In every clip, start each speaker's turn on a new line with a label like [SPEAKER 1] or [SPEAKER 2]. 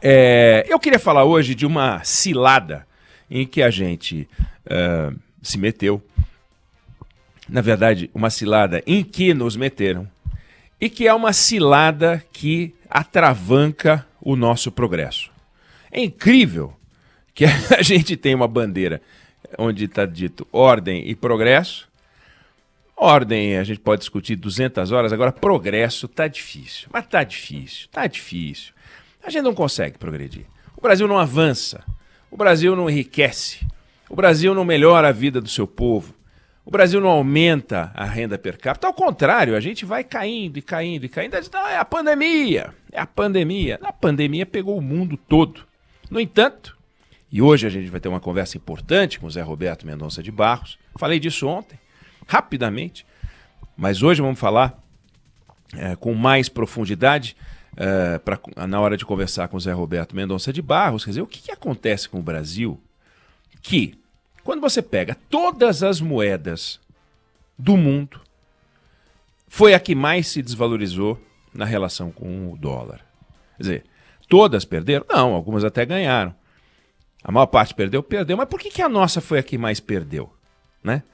[SPEAKER 1] Eu queria falar hoje de uma cilada em que a gente se meteu. Na verdade, uma cilada em que nos meteram. E que é uma cilada que atravanca o nosso progresso. É incrível que a gente tem uma bandeira onde está dito ordem e progresso. Ordem a gente pode discutir 200 horas, agora progresso está difícil. Mas está difícil. A gente não consegue progredir. O Brasil não avança, o Brasil não enriquece, o Brasil não melhora a vida do seu povo, o Brasil não aumenta a renda per capita. Ao contrário, a gente vai caindo e caindo. Não, é a pandemia. A pandemia pegou o mundo todo. No entanto, e hoje a gente vai ter uma conversa importante com o Zé Roberto Mendonça de Barros. Falei disso ontem, rapidamente, mas hoje vamos falar com mais profundidade na hora de conversar com o Zé Roberto Mendonça de Barros. Quer dizer, o que acontece com o Brasil que, quando você pega todas as moedas do mundo, foi a que mais se desvalorizou na relação com o dólar. Quer dizer, todas perderam? Não, algumas até ganharam. A maior parte perdeu, mas por que a nossa foi a que mais perdeu? Né?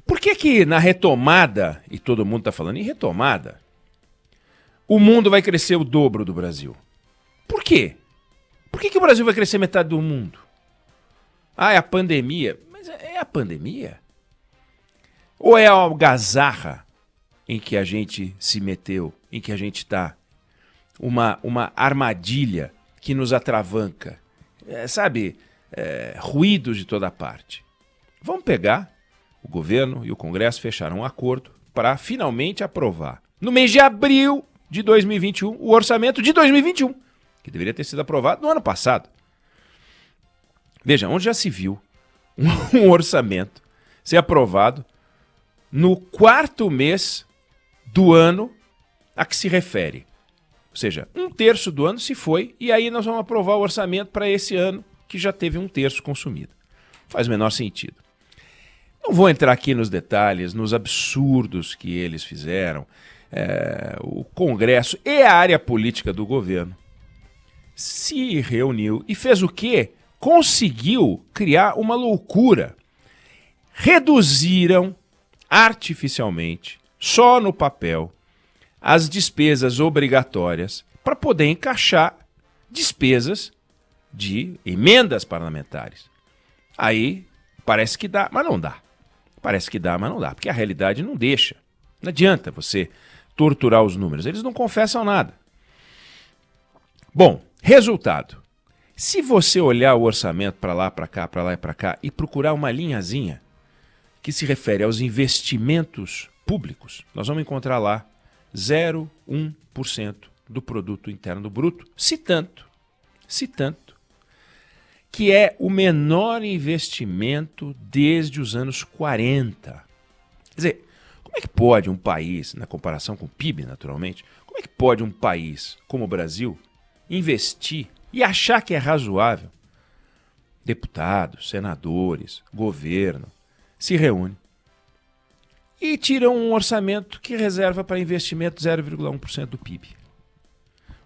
[SPEAKER 1] Por que na retomada, e todo mundo está falando em retomada, o mundo vai crescer o dobro do Brasil? Por quê? Por que o Brasil vai crescer metade do mundo? É a pandemia. Mas é a pandemia? Ou é a algazarra em que a gente se meteu, em que a gente está? Uma armadilha que nos atravanca. Ruídos de toda parte. Vamos pegar, o governo e o Congresso fecharam um acordo para finalmente aprovar, no mês de abril de 2021, o orçamento de 2021, que deveria ter sido aprovado no ano passado. Veja, onde já se viu um orçamento ser aprovado no quarto mês do ano a que se refere. Ou seja, 1/3 do ano se foi, e aí nós vamos aprovar o orçamento para esse ano, que já teve 1/3 consumido. Faz o menor sentido. Não vou entrar aqui nos detalhes, nos absurdos que eles fizeram. O Congresso e a área política do governo se reuniu e fez o quê? Conseguiu criar uma loucura. Reduziram artificialmente, só no papel, as despesas obrigatórias para poder encaixar despesas de emendas parlamentares. Aí parece que dá, mas não dá. Porque a realidade não deixa. Não adianta você torturar os números, eles não confessam nada. Bom, resultado. Se você olhar o orçamento para lá, para cá, para lá e para cá e procurar uma linhazinha que se refere aos investimentos públicos, nós vamos encontrar lá 0,1% do produto interno bruto, se tanto, que é o menor investimento desde os anos 40. Quer dizer, como é que pode um país, na comparação com o PIB naturalmente, como é que pode um país como o Brasil investir e achar que é razoável? Deputados, senadores, governo se reúnem e tiram um orçamento que reserva para investimento 0,1% do PIB.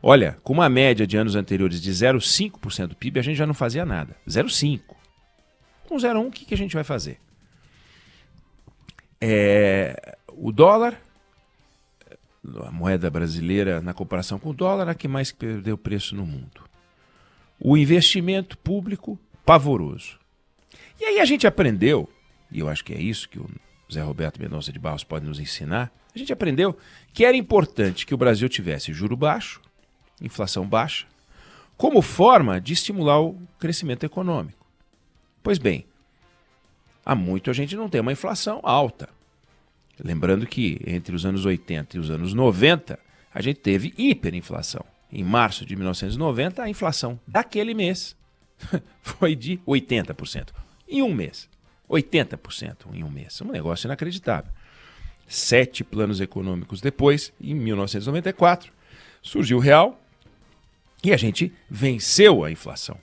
[SPEAKER 1] Olha, com uma média de anos anteriores de 0,5% do PIB, a gente já não fazia nada. 0,5%. Com 0,1%, o que a gente vai fazer? O dólar, a moeda brasileira, na comparação com o dólar, a que mais perdeu preço no mundo. O investimento público, pavoroso. E aí a gente aprendeu, e eu acho que é isso que o Zé Roberto Mendonça de Barros pode nos ensinar, a gente aprendeu que era importante que o Brasil tivesse juro baixo, inflação baixa, como forma de estimular o crescimento econômico. Pois bem, há muito a gente não tem uma inflação alta. Lembrando que entre os anos 80 e os anos 90, a gente teve hiperinflação. Em março de 1990, a inflação daquele mês foi de 80%. Em um mês. 80% em um mês. É um negócio inacreditável. 7 planos econômicos depois, em 1994, surgiu o real e a gente venceu a inflação.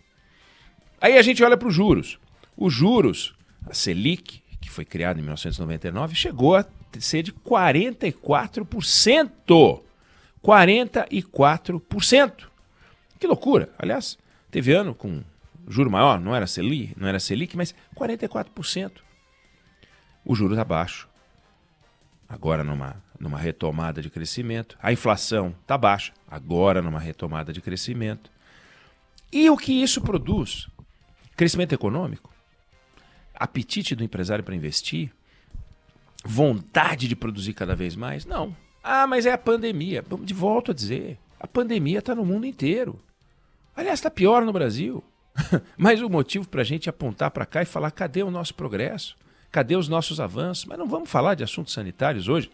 [SPEAKER 1] Aí a gente olha para os juros. Os juros, a Selic, que foi criada em 1999, chegou a ser de 44%. 44%. Que loucura! Aliás, teve ano com juro maior, não era Selic, mas 44%. O juros abaixo. Agora numa retomada de crescimento. A inflação está baixa. Agora numa retomada de crescimento. E o que isso produz? Crescimento econômico? Apetite do empresário para investir? Vontade de produzir cada vez mais? Não. Ah, mas é a pandemia. De volta a dizer, a pandemia está no mundo inteiro. Aliás, está pior no Brasil. Mas o motivo para a gente apontar para cá e falar, cadê o nosso progresso? Cadê os nossos avanços? Mas não vamos falar de assuntos sanitários hoje.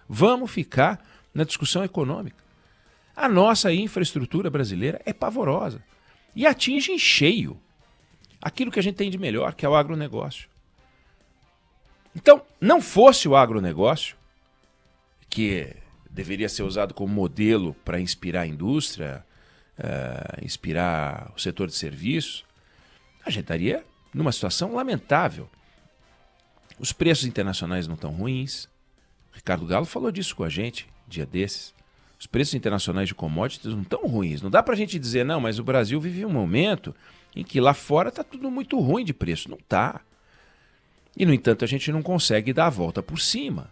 [SPEAKER 1] Vamos ficar na discussão econômica. A nossa infraestrutura brasileira é pavorosa e atinge em cheio aquilo que a gente tem de melhor, que é o agronegócio. Então, não fosse o agronegócio, que deveria ser usado como modelo para inspirar a indústria, inspirar o setor de serviços, a gente estaria numa situação lamentável. Os preços internacionais não estão ruins. Ricardo Galo falou disso com a gente, dia desses. Os preços internacionais de commodities não estão ruins. Não dá para a gente dizer, não, mas o Brasil vive um momento em que lá fora está tudo muito ruim de preço. Não está. E, no entanto, a gente não consegue dar a volta por cima.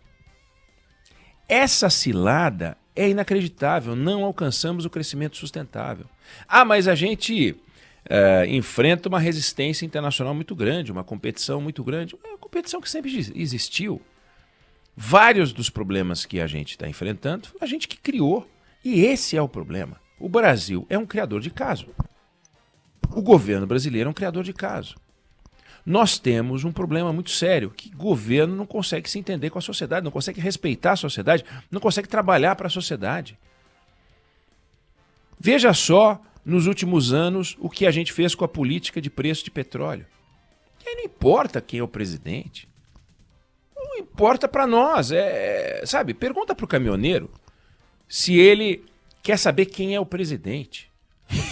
[SPEAKER 1] Essa cilada é inacreditável. Não alcançamos o crescimento sustentável. Ah, mas a gente enfrenta uma resistência internacional muito grande, uma competição muito grande. É uma competição que sempre existiu. Vários dos problemas que a gente está enfrentando, a gente que criou. E esse é o problema. O Brasil é um criador de caso. O governo brasileiro é um criador de caso. Nós temos um problema muito sério, que o governo não consegue se entender com a sociedade, não consegue respeitar a sociedade, não consegue trabalhar para a sociedade. Veja só, nos últimos anos, o que a gente fez com a política de preço de petróleo. E aí não importa quem é o presidente. Não importa para nós. Sabe, pergunta para o caminhoneiro se ele quer saber quem é o presidente.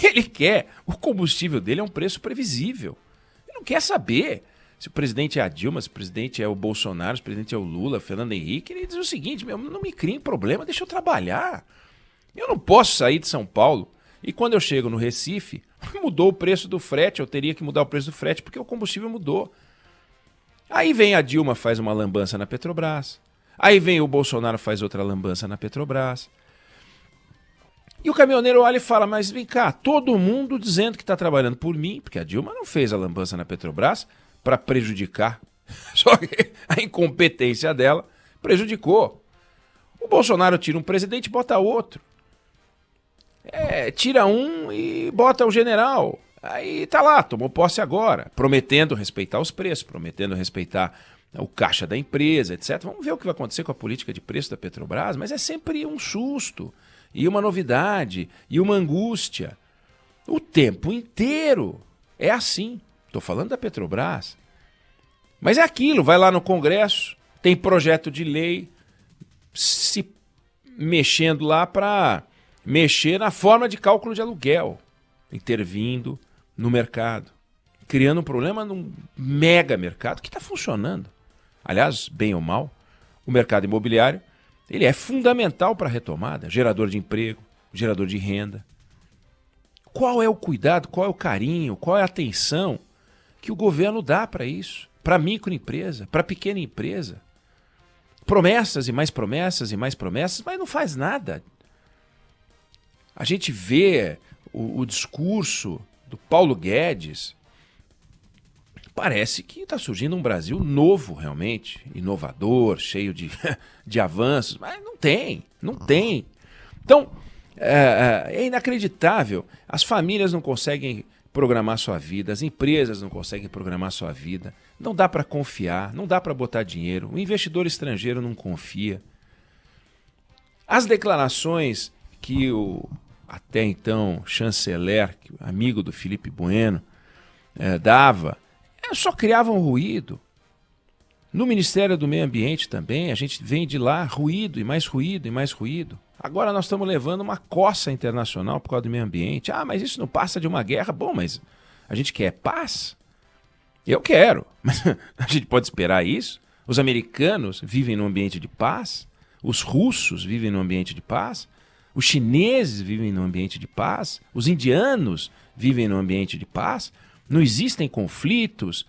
[SPEAKER 1] Ele quer. O combustível dele é um preço previsível. Ele não quer saber se o presidente é a Dilma, se o presidente é o Bolsonaro, se o presidente é o Lula, Fernando Henrique. Ele diz o seguinte, não me criem problema, deixa eu trabalhar. Eu não posso sair de São Paulo e quando eu chego no Recife, mudou o preço do frete, eu teria que mudar o preço do frete porque o combustível mudou. Aí vem a Dilma, faz uma lambança na Petrobras. Aí vem o Bolsonaro, faz outra lambança na Petrobras. E o caminhoneiro olha e fala, mas vem cá, todo mundo dizendo que está trabalhando por mim, porque a Dilma não fez a lambança na Petrobras para prejudicar. Só que a incompetência dela prejudicou. O Bolsonaro tira um presidente e bota outro. Tira um e bota o general. Aí tá lá, tomou posse agora, prometendo respeitar os preços, prometendo respeitar o caixa da empresa, etc. Vamos ver o que vai acontecer com a política de preço da Petrobras, mas é sempre um susto, e uma novidade, e uma angústia. O tempo inteiro é assim. Estou falando da Petrobras. Mas é aquilo, vai lá no Congresso, tem projeto de lei se mexendo lá para mexer na forma de cálculo de aluguel, intervindo no mercado, criando um problema num mega mercado que está funcionando. Aliás, bem ou mal, o mercado imobiliário ele é fundamental para a retomada, gerador de emprego, gerador de renda. Qual é o cuidado, qual é o carinho, qual é a atenção que o governo dá para isso? Para a microempresa, para a pequena empresa? Promessas e mais promessas e mais promessas, mas não faz nada. A gente vê o discurso do Paulo Guedes, parece que está surgindo um Brasil novo realmente, inovador, cheio de avanços, mas não tem. Então, é inacreditável. As famílias não conseguem programar sua vida, as empresas não conseguem programar sua vida, não dá para confiar, não dá para botar dinheiro, o investidor estrangeiro não confia. As declarações que o até então chanceler, amigo do Felipe Bueno, dava, só criavam ruído. No Ministério do Meio Ambiente também, a gente vem de lá ruído e mais ruído e mais ruído. Agora nós estamos levando uma coça internacional por causa do meio ambiente. Ah, mas isso não passa de uma guerra. Bom, mas a gente quer paz? Eu quero, mas a gente pode esperar isso? Os americanos vivem num ambiente de paz? Os russos vivem num ambiente de paz? Os chineses vivem num ambiente de paz, os indianos vivem num ambiente de paz, não existem conflitos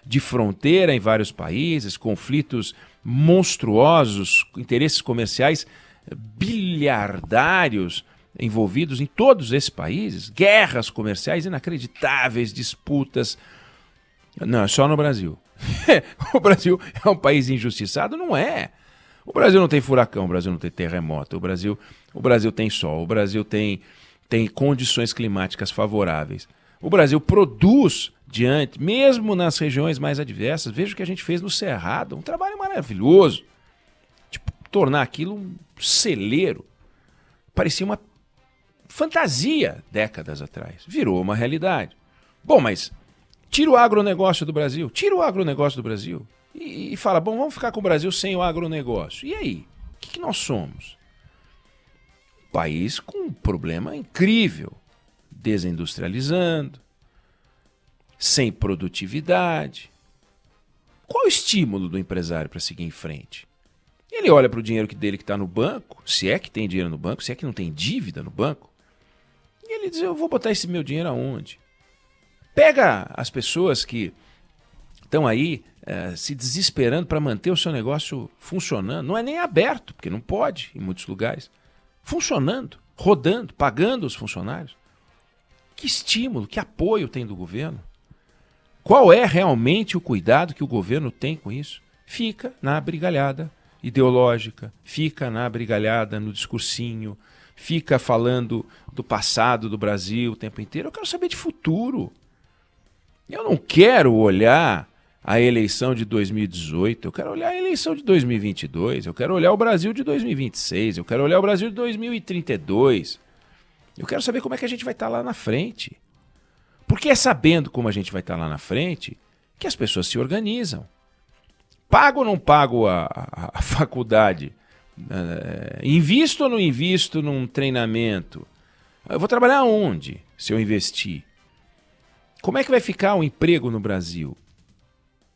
[SPEAKER 1] de fronteira em vários países, conflitos monstruosos, interesses comerciais bilhardários envolvidos em todos esses países, guerras comerciais inacreditáveis, disputas. Não, é só no Brasil. O Brasil é um país injustiçado? Não é. O Brasil não tem furacão, o Brasil não tem terremoto, o Brasil tem sol, o Brasil tem condições climáticas favoráveis. O Brasil produz diante, mesmo nas regiões mais adversas. Veja o que a gente fez no Cerrado, um trabalho maravilhoso. Tipo, tornar aquilo um celeiro. Parecia uma fantasia décadas atrás. Virou uma realidade. Bom, mas tira o agronegócio do Brasil, e fala, bom, vamos ficar com o Brasil sem o agronegócio. E aí? O que nós somos? Um país com um problema incrível, desindustrializando, sem produtividade. Qual o estímulo do empresário para seguir em frente? Ele olha para o dinheiro dele que está no banco, se é que tem dinheiro no banco, se é que não tem dívida no banco, e ele diz, eu vou botar esse meu dinheiro aonde? Pega as pessoas que estão aí se desesperando para manter o seu negócio funcionando. Não é nem aberto, porque não pode em muitos lugares. Funcionando, rodando, pagando os funcionários. Que estímulo, que apoio tem do governo? Qual é realmente o cuidado que o governo tem com isso? Fica na brigalhada ideológica, fica na brigalhada no discursinho, fica falando do passado do Brasil o tempo inteiro. Eu quero saber de futuro. Eu não quero olhar a eleição de 2018, eu quero olhar a eleição de 2022, eu quero olhar o Brasil de 2026, eu quero olhar o Brasil de 2032. Eu quero saber como é que a gente vai estar lá na frente. Porque é sabendo como a gente vai estar lá na frente que as pessoas se organizam. Pago ou não pago a faculdade? Invisto ou não invisto num treinamento? Eu vou trabalhar onde se eu investir? Como é que vai ficar o emprego no Brasil?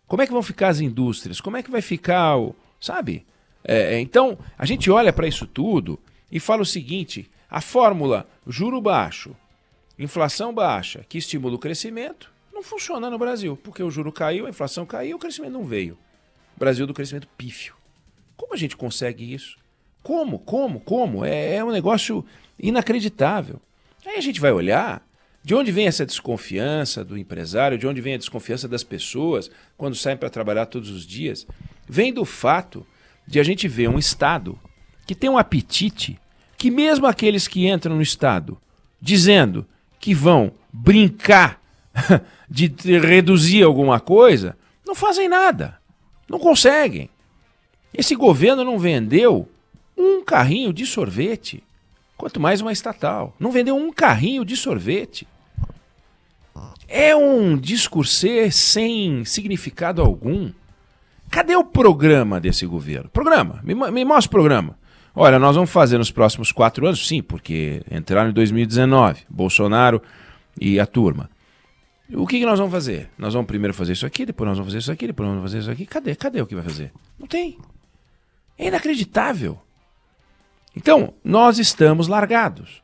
[SPEAKER 1] Como é que vão ficar as indústrias? Como é que vai ficar o... Sabe? Então, a gente olha para isso tudo e fala o seguinte, a fórmula juro baixo, inflação baixa, que estimula o crescimento, não funciona no Brasil, porque o juro caiu, a inflação caiu, o crescimento não veio. Brasil do crescimento pífio. Como a gente consegue isso? Como? É um negócio inacreditável. Aí a gente vai olhar de onde vem essa desconfiança do empresário, de onde vem a desconfiança das pessoas quando saem para trabalhar todos os dias. Vem do fato de a gente ver um Estado que tem um apetite que mesmo aqueles que entram no Estado dizendo que vão brincar de reduzir alguma coisa, não fazem nada, não conseguem. Esse governo não vendeu um carrinho de sorvete, quanto mais uma estatal. Não vendeu um carrinho de sorvete. É um discursê sem significado algum. Cadê o programa desse governo? Programa, me mostra o programa. Olha, nós vamos fazer nos próximos 4 anos, sim, porque entraram em 2019, Bolsonaro e a turma. O que nós vamos fazer? Nós vamos primeiro fazer isso aqui, depois nós vamos fazer isso aqui, depois nós vamos fazer isso aqui. Cadê o que vai fazer? Não tem. É inacreditável. Então, nós estamos largados.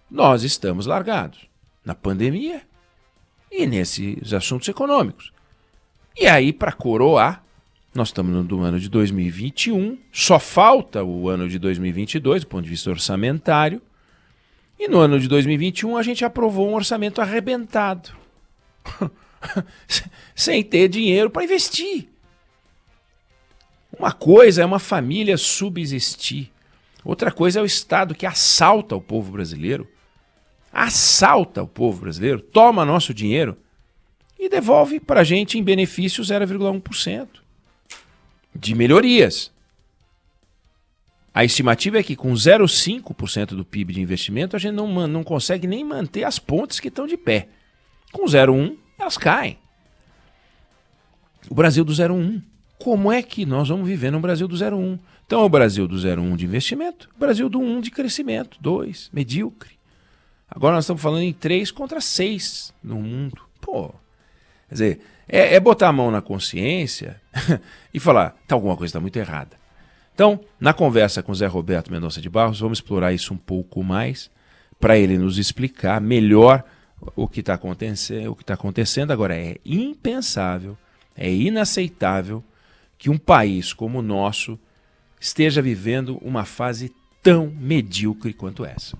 [SPEAKER 1] Nós estamos largados na pandemia e nesses assuntos econômicos. E aí, para coroar, nós estamos no ano de 2021, só falta o ano de 2022, do ponto de vista orçamentário, e no ano de 2021 a gente aprovou um orçamento arrebentado, sem ter dinheiro para investir. Uma coisa é uma família subsistir, outra coisa é o Estado que assalta o povo brasileiro, toma nosso dinheiro e devolve para a gente em benefício 0,1%. De melhorias. A estimativa é que com 0,5% do PIB de investimento a gente não consegue nem manter as pontes que estão de pé. Com 0,1% elas caem. O Brasil do 0,1%. Como é que nós vamos viver no Brasil do 0,1%? Então é o Brasil do 0,1% de investimento, o Brasil do 1% de crescimento, 2%, medíocre. Agora nós estamos falando em 3 contra 6 no mundo. Pô, quer dizer, é botar a mão na consciência e falar, alguma coisa está muito errada. Então, na conversa com o Zé Roberto Mendonça de Barros, vamos explorar isso um pouco mais, para ele nos explicar melhor o que está acontecendo. Agora, é impensável, é inaceitável que um país como o nosso esteja vivendo uma fase tão medíocre quanto essa.